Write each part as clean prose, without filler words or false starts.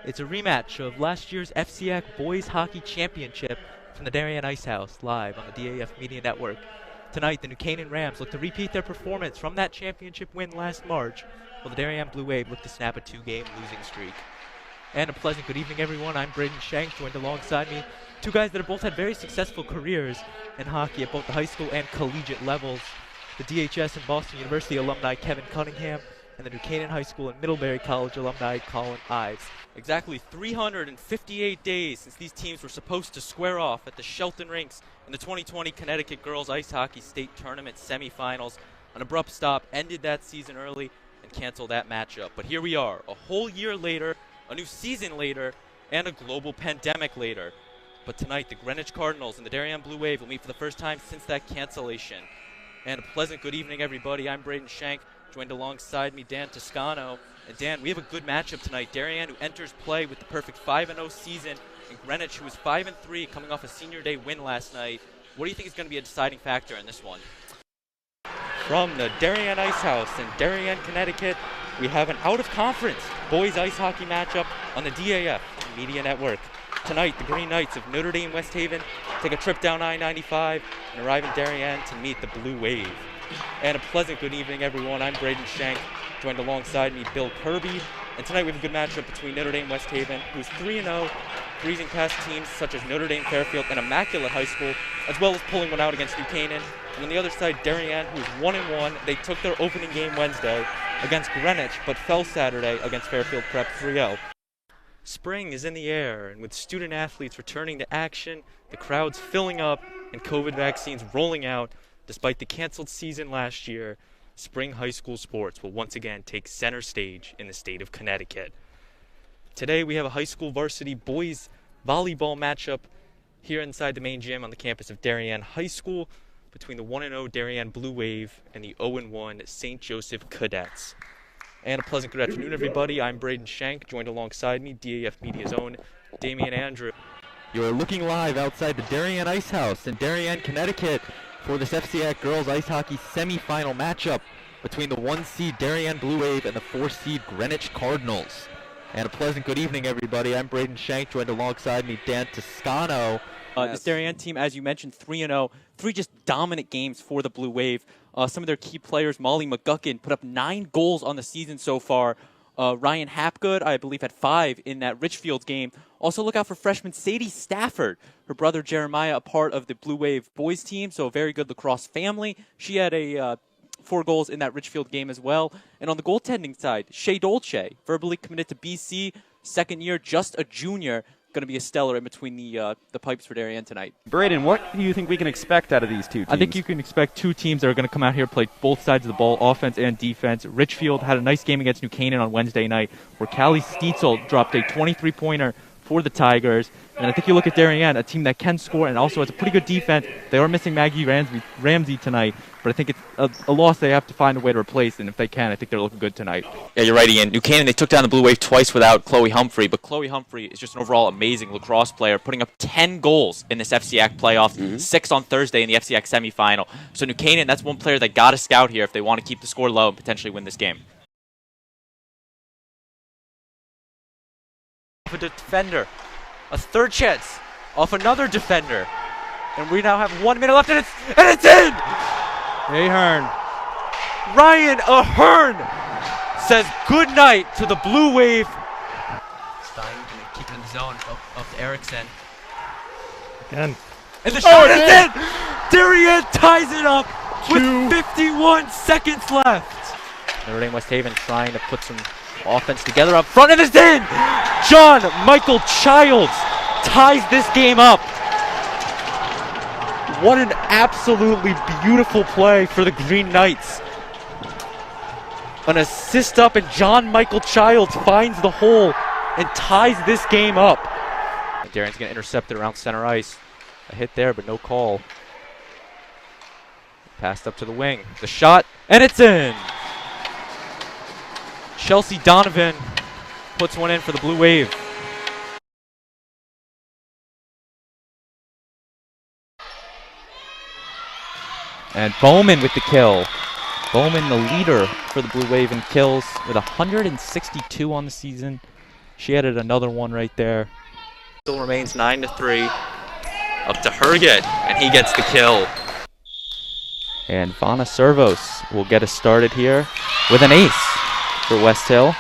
It's a rematch of last year's FCAC Boys Hockey Championship from the Darien Ice House, live on the DAF Media Network. Tonight, the New Canaan Rams look to repeat their performance from that championship win last March, while the Darien Blue Wave look to snap a 2-game losing streak. And a pleasant good evening, everyone. I'm Braden Schenck, joined alongside me two guys that have both had very successful careers in hockey at both the high school and collegiate levels. The DHS and Boston University alumni Kevin Cunningham, and the New Canaan High School and Middlebury College alumni Colin Ives. Exactly 358 days since these teams were supposed to square off at the Shelton Rinks in the 2020 Connecticut Girls Ice Hockey State Tournament semifinals. An abrupt stop ended that season early and canceled that matchup. But here we are, a whole year later, a new season later, and a global pandemic later. But tonight, the Greenwich Cardinals and the Darien Blue Wave will meet for the first time since that cancellation. And a pleasant good evening, everybody. I'm Braden Schenck, joined alongside me, Dan Toscano. And Dan, we have a good matchup tonight. Darien, who enters play with the perfect 5-0 season, and Greenwich, who is 5-3, coming off a senior day win last night. What do you think is going to be a deciding factor in this one? From the Darien Ice House in Darien, Connecticut, we have an out-of-conference boys ice hockey matchup on the DAF Media Network. Tonight, the Green Knights of Notre Dame West Haven take a trip down I-95 and arrive in Darien to meet the Blue Wave. And a pleasant good evening, everyone. I'm Braden Schenck, joined alongside me, Bill Kirby. And tonight we have a good matchup between Notre Dame West Haven, who's 3-0, breezing past teams such as Notre Dame Fairfield and Immaculate High School, as well as pulling one out against New Canaan. And on the other side, Darien, who is 1-1. They took their opening game Wednesday against Greenwich, but fell Saturday against Fairfield Prep 3-0. Spring is in the air, and with student athletes returning to action, the crowds filling up, and COVID vaccines rolling out, despite the canceled season last year, spring high school sports will once again take center stage in the state of Connecticut. Today we have a high school varsity boys volleyball matchup here inside the main gym on the campus of Darien High School between the 1-0 Darien Blue Wave and the 0-1 St. Joseph Cadets. And a pleasant good afternoon, everybody. I'm Braden Schenck, joined alongside me, DAF Media's own Damian Andrew. You are looking live outside the Darien Ice House in Darien, Connecticut for this FCAC Girls Ice Hockey semifinal matchup between the 1-seed Darien Blue Wave and the 4-seed Greenwich Cardinals. And a pleasant good evening, everybody. I'm Braden Schenck, joined alongside me, Dan Toscano. This Darien team, as you mentioned, 3-0, three just dominant games for the Blue Wave. Some of their key players, Molly McGuckin, put up 9 goals on the season so far. Ryan Hapgood, I believe, had 5 in that Richfield game. Also look out for freshman Sadie Stafford. Her brother Jeremiah, a part of the Blue Wave boys team, so a very good lacrosse family. She had 4 goals in that Richfield game as well. And on the goaltending side, Shea Dolce, verbally committed to BC, second year, just a junior. Going to be a stellar in between the pipes for Darien tonight. Braden, what do you think we can expect out of these two teams? I think you can expect two teams that are going to come out here, play both sides of the ball, offense and defense. Richfield had a nice game against New Canaan on Wednesday night, where Callie Stietzel dropped a 23-pointer for the Tigers. And I think you look at Darien, a team that can score and also has a pretty good defense. They are missing Maggie Ramsey tonight, but I think it's a loss they have to find a way to replace, and if they can, I think they're looking good tonight. Yeah, you're right, Ian. New Canaan, they took down the Blue Wave twice without Chloe Humphrey, but Chloe Humphrey is just an overall amazing lacrosse player, putting up 10 goals in this FCAC playoff, 6 on Thursday in the FCAC semifinal. So New Canaan, that's one player that got to scout here if they want to keep the score low and potentially win this game. A defender, a third chance off another defender, and we now have 1 minute left, and it's in! Ahern. Ryan Ahern says good night to the Blue Wave. Stein going to keep it in the zone of Erickson. Again. And the shot is in! Darien ties it up with 51 seconds left. Notre Dame West Haven trying to put some offense together up front, and it's in! John Michael Childs ties this game up. What an absolutely beautiful play for the Green Knights. An assist up, and John Michael Childs finds the hole and ties this game up. Darien's going to intercept it around center ice. A hit there, but no call. Passed up to the wing. The shot, and it's in. Chelsea Donovan puts one in for the Blue Wave. And Bowman with the kill. Bowman, the leader for the Blue Wave in kills with 162 on the season. She added another one right there. Still remains 9-3. Up to Herget, and he gets the kill. And Vana Servos will get us started here with an ace for West Hill.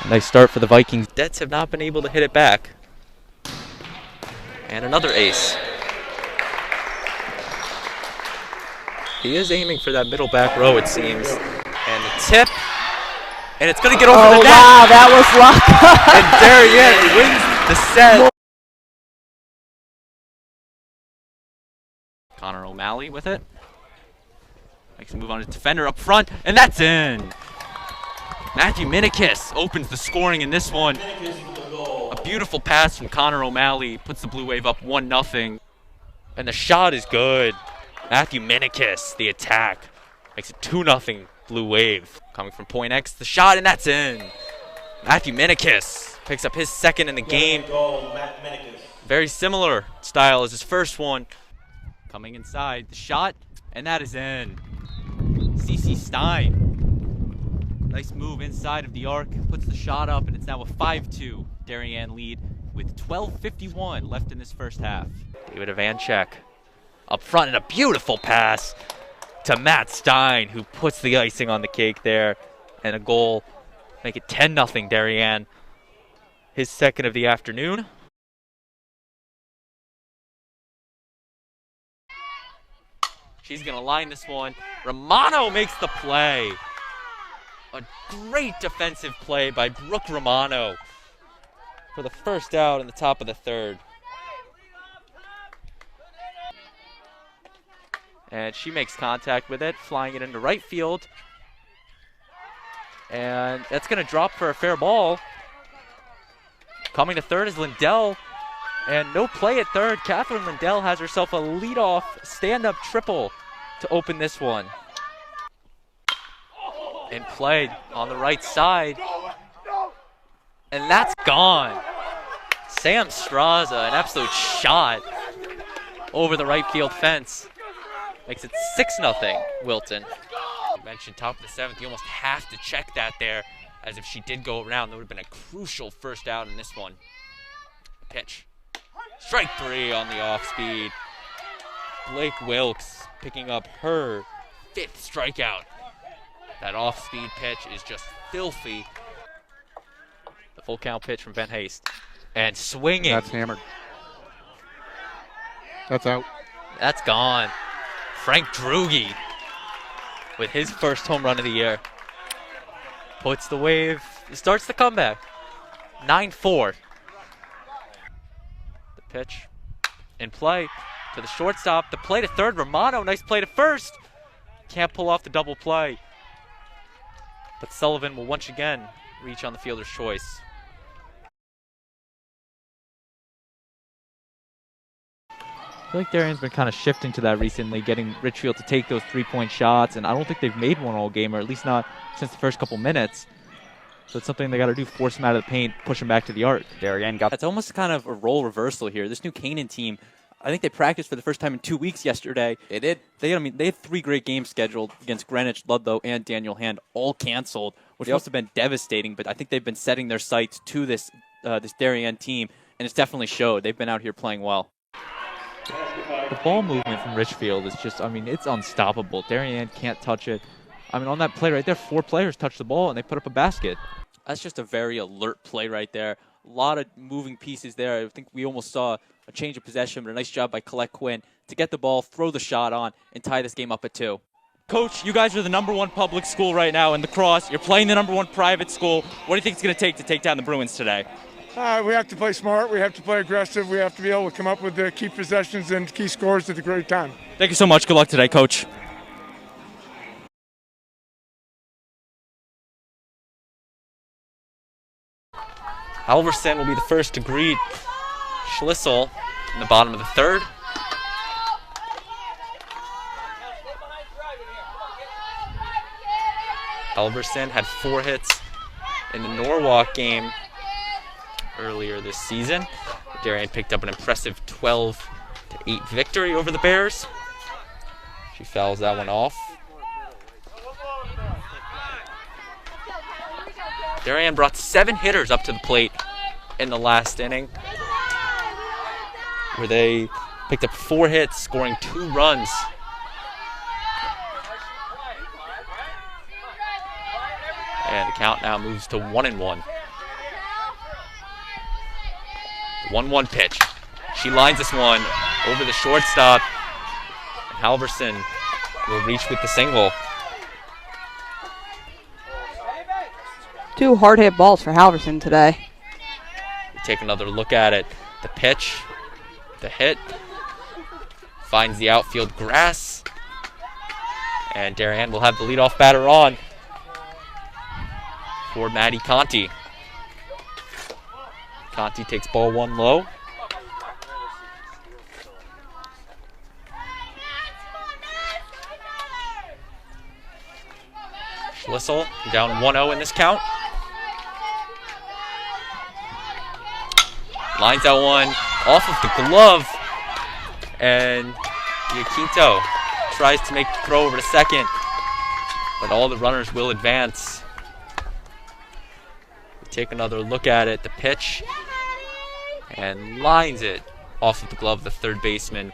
A nice start for the Vikings. Cadets have not been able to hit it back. And another ace. He is aiming for that middle back row, it seems. And the tip. And it's going to get over the net. Wow, that was luck. And Darien wins the set. Connor O'Malley with it. Makes a move on his defender up front, and that's in. Matthew Minikis opens the scoring in this one. A beautiful pass from Connor O'Malley puts the Blue Wave up 1-0. And the shot is good. Matthew Minikis, the attack, makes it 2-0 Blue Wave. Coming from point X, the shot, and that's in. Matthew Minikis picks up his second in the game. Very similar style as his first one. Coming inside, the shot, and that is in. CC Stein. Nice move inside of the arc, puts the shot up, and it's now a 5-2 Darien lead with 12:51 left in this first half. David Ivanchek up front, and a beautiful pass to Matt Stein, who puts the icing on the cake there, and a goal. Make it 10-0 Darien. His second of the afternoon. She's going to line this one. Romano makes the play. A great defensive play by Brooke Romano for the first out in the top of the third. And she makes contact with it, flying it into right field. And that's going to drop for a fair ball. Coming to third is Lindell. And no play at third. Catherine Lindell has herself a leadoff stand-up triple to open this one. And played on the right side. And that's gone. Sam Straza, an absolute shot over the right field fence. Makes it 6-0 Wilton. You mentioned top of the seventh. You almost have to check that there, as if she did go around, that would have been a crucial first out in this one. Pitch. Strike three on the off speed. Blake Wilkes picking up her 5th strikeout. That off speed pitch is just filthy. The full count pitch from Ben Haste. And swinging. That's hammered. That's out. That's gone. Frank Drugi with his first home run of the year. Puts the Wave, starts the comeback. 9-4. The pitch in play to the shortstop. The play to third, Romano. Nice play to first. Can't pull off the double play. But Sullivan will once again reach on the fielder's choice. I feel like Darien's been kind of shifting to that recently, getting Richfield to take those three-point shots, and I don't think they've made one all game, or at least not since the first couple minutes. So it's something they got to do, force them out of the paint, push them back to the arc. Darien got. It's almost kind of a role reversal here. This New Canaan team, I think they practiced for the first time in 2 weeks yesterday. They did. They had 3 great games scheduled against Greenwich, Ludlow, and Daniel Hand, all canceled, which must have been devastating. But I think they've been setting their sights to this Darien team, and it's definitely showed. They've been out here playing well. The ball movement from Richfield is just, I mean, it's unstoppable. Darien can't touch it. I mean, on that play right there, 4 players touched the ball, and they put up a basket. That's just a very alert play right there. A lot of moving pieces there. I think we almost saw a change of possession, but a nice job by Colette Quinn to get the ball, throw the shot on, and tie this game up at 2. Coach, you guys are the #1 public school right now in Lacrosse. You're playing the #1 private school. What do you think it's going to take down the Bruins today? We have to play smart. We have to play aggressive. We have to be able to come up with the key possessions and key scores at a great time. Thank you so much. Good luck today, Coach. Halverson will be the first to greet Schlissel in the bottom of the third. Halverson had 4 hits in the Norwalk game earlier this season. Darien picked up an impressive 12-8 victory over the Bears. She fouls that one off. Darien brought 7 hitters up to the plate in the last inning, where they picked up 4 hits, scoring 2 runs. And the count now moves to 1-1. 1-1 pitch. She lines this one over the shortstop. And Halverson will reach with the single. 2 hard hit balls for Halverson today. We take another look at it. The pitch, the hit, finds the outfield grass. And Darien will have the leadoff batter on for Maddie Conti. Conti takes ball 1 low. Schlissel down 1-0 in this count. Lines that one off of the glove. And Iaquinto tries to make the throw over to second. But all the runners will advance. We take another look at it. The pitch. And lines it off of the glove of the third baseman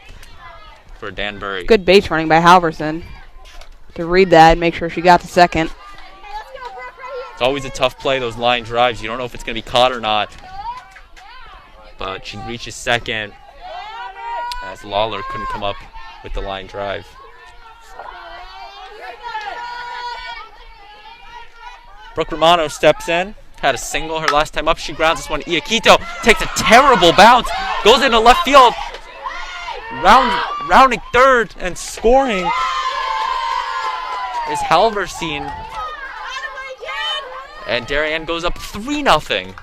for Danbury. Good base running by Halverson to read that and make sure she got to second. It's always a tough play, those line drives. You don't know if it's going to be caught or not. But she reaches second as Lawler couldn't come up with the line drive. Brooke Romano steps in. Had a single her last time up. She grounds this one. Iaquinto takes a terrible bounce. Goes into left field. Rounding third and scoring is Halverson. And Darien goes up 3-0.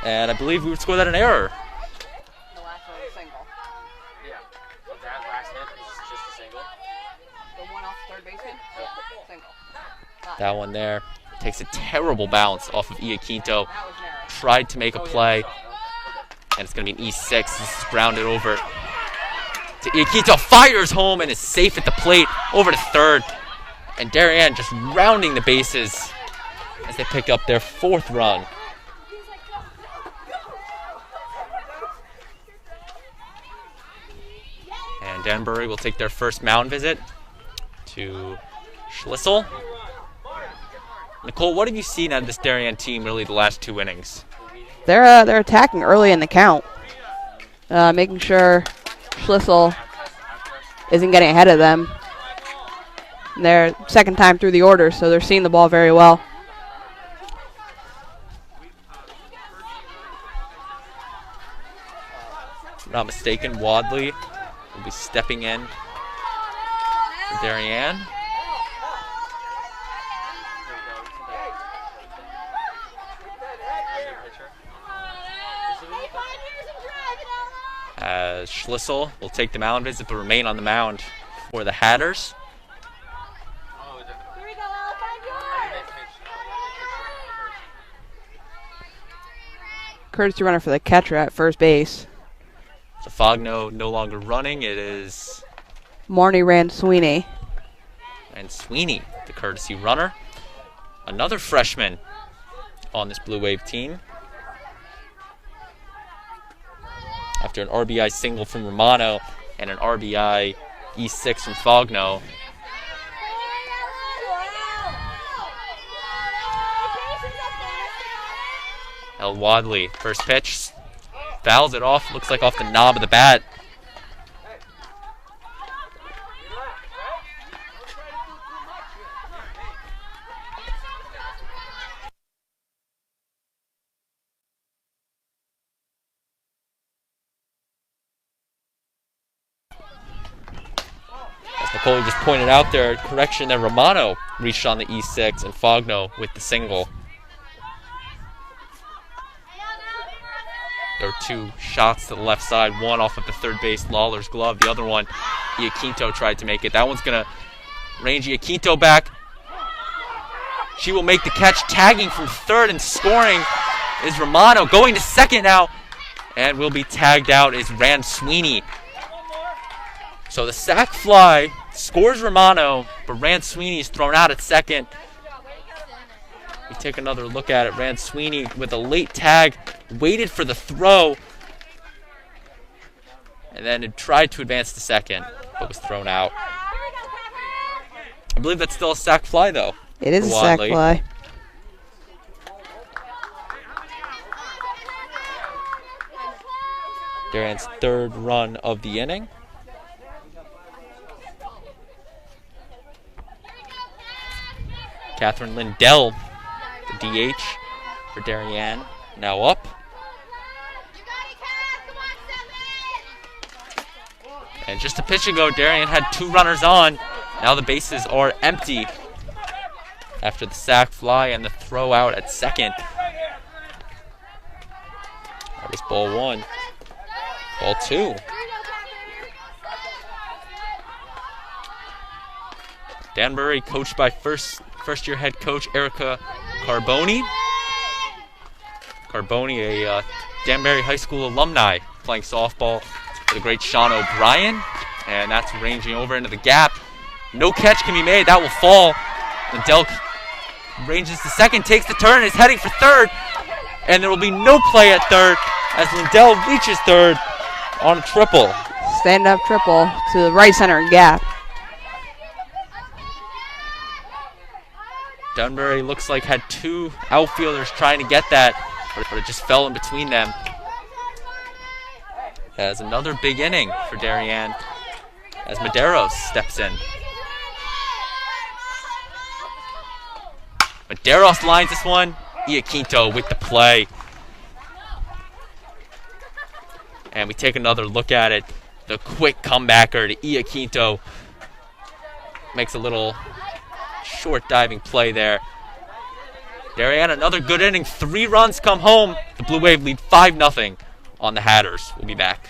And I believe we would score that an error. The last one was a single. Yeah. That last hit is just a single. The one off third baseman? Single. That one there takes a terrible bounce off of Iaquinto. That was an error. Tried to make a play. And it's going to be an E6. This is grounded over to Iaquinto. Fires home and is safe at the plate. Over to third. And Darien just rounding the bases as they pick up their 4th run. And Danbury will take their first mound visit to Schlissel. Nicole, what have you seen out of this Darien team really the last 2 innings? They're attacking early in the count, making sure Schlissel isn't getting ahead of them. They're second time through the order, so they're seeing the ball very well. If I'm not mistaken, Wadley will be stepping in for Darien. As Schlissel will take the mound visit but remain on the mound for the Hatters. Courtesy runner for the catcher at first base. So Fogno no longer running. It is Marnie Rand Sweeney. and Sweeney, the courtesy runner. Another freshman on this Blue Wave team. After an RBI single from Romano and an RBI E6 from Fogno. El Wadley, first pitch, fouls it off, looks like off the knob of the bat. As Nicole just pointed out there, correction that Romano reached on the E6 and Fogno with the single. There were 2 shots to the left side, one off of the third base Lawler's glove, the other one Iaquinto tried to make it. That one's going to range Iaquinto back. She will make the catch, tagging from third and scoring is Romano. Going to second now and will be tagged out is Rand Sweeney. So the sack fly scores Romano, but Rand Sweeney is thrown out at second. We take another look at it. Rand Sweeney with a late tag, waited for the throw, and then it tried to advance to second, but was thrown out. I believe that's still a sack fly, though. It is a sack fly. Darien's third run of the inning. Catherine Lindell, the DH for Darien, now up. And just a pitch ago, Darien had 2 runners on. Now the bases are empty after the sack fly and the throw out at second. That was ball 1. Ball 2. Danbury, coached by first-year head coach Erica Carboni. Carboni, a Danbury High School alumni, playing softball for the great Sean O'Brien. And that's ranging over into the gap. No catch can be made. That will fall. Lindell ranges to second, takes the turn, is heading for third. And there will be no play at third as Lindell reaches third on a triple. Stand-up triple to the right center gap. Dunbury looks like had 2 outfielders trying to get that, but it just fell in between them. As another big inning for Darien as Medeiros steps in. Medeiros lines this one. Iaquinto with the play. And we take another look at it. The quick comebacker to Iaquinto. Makes a little short diving play there. Darien, another good inning. 3 runs come home. The Blue Wave lead 5-0 on the Hatters. We'll be back.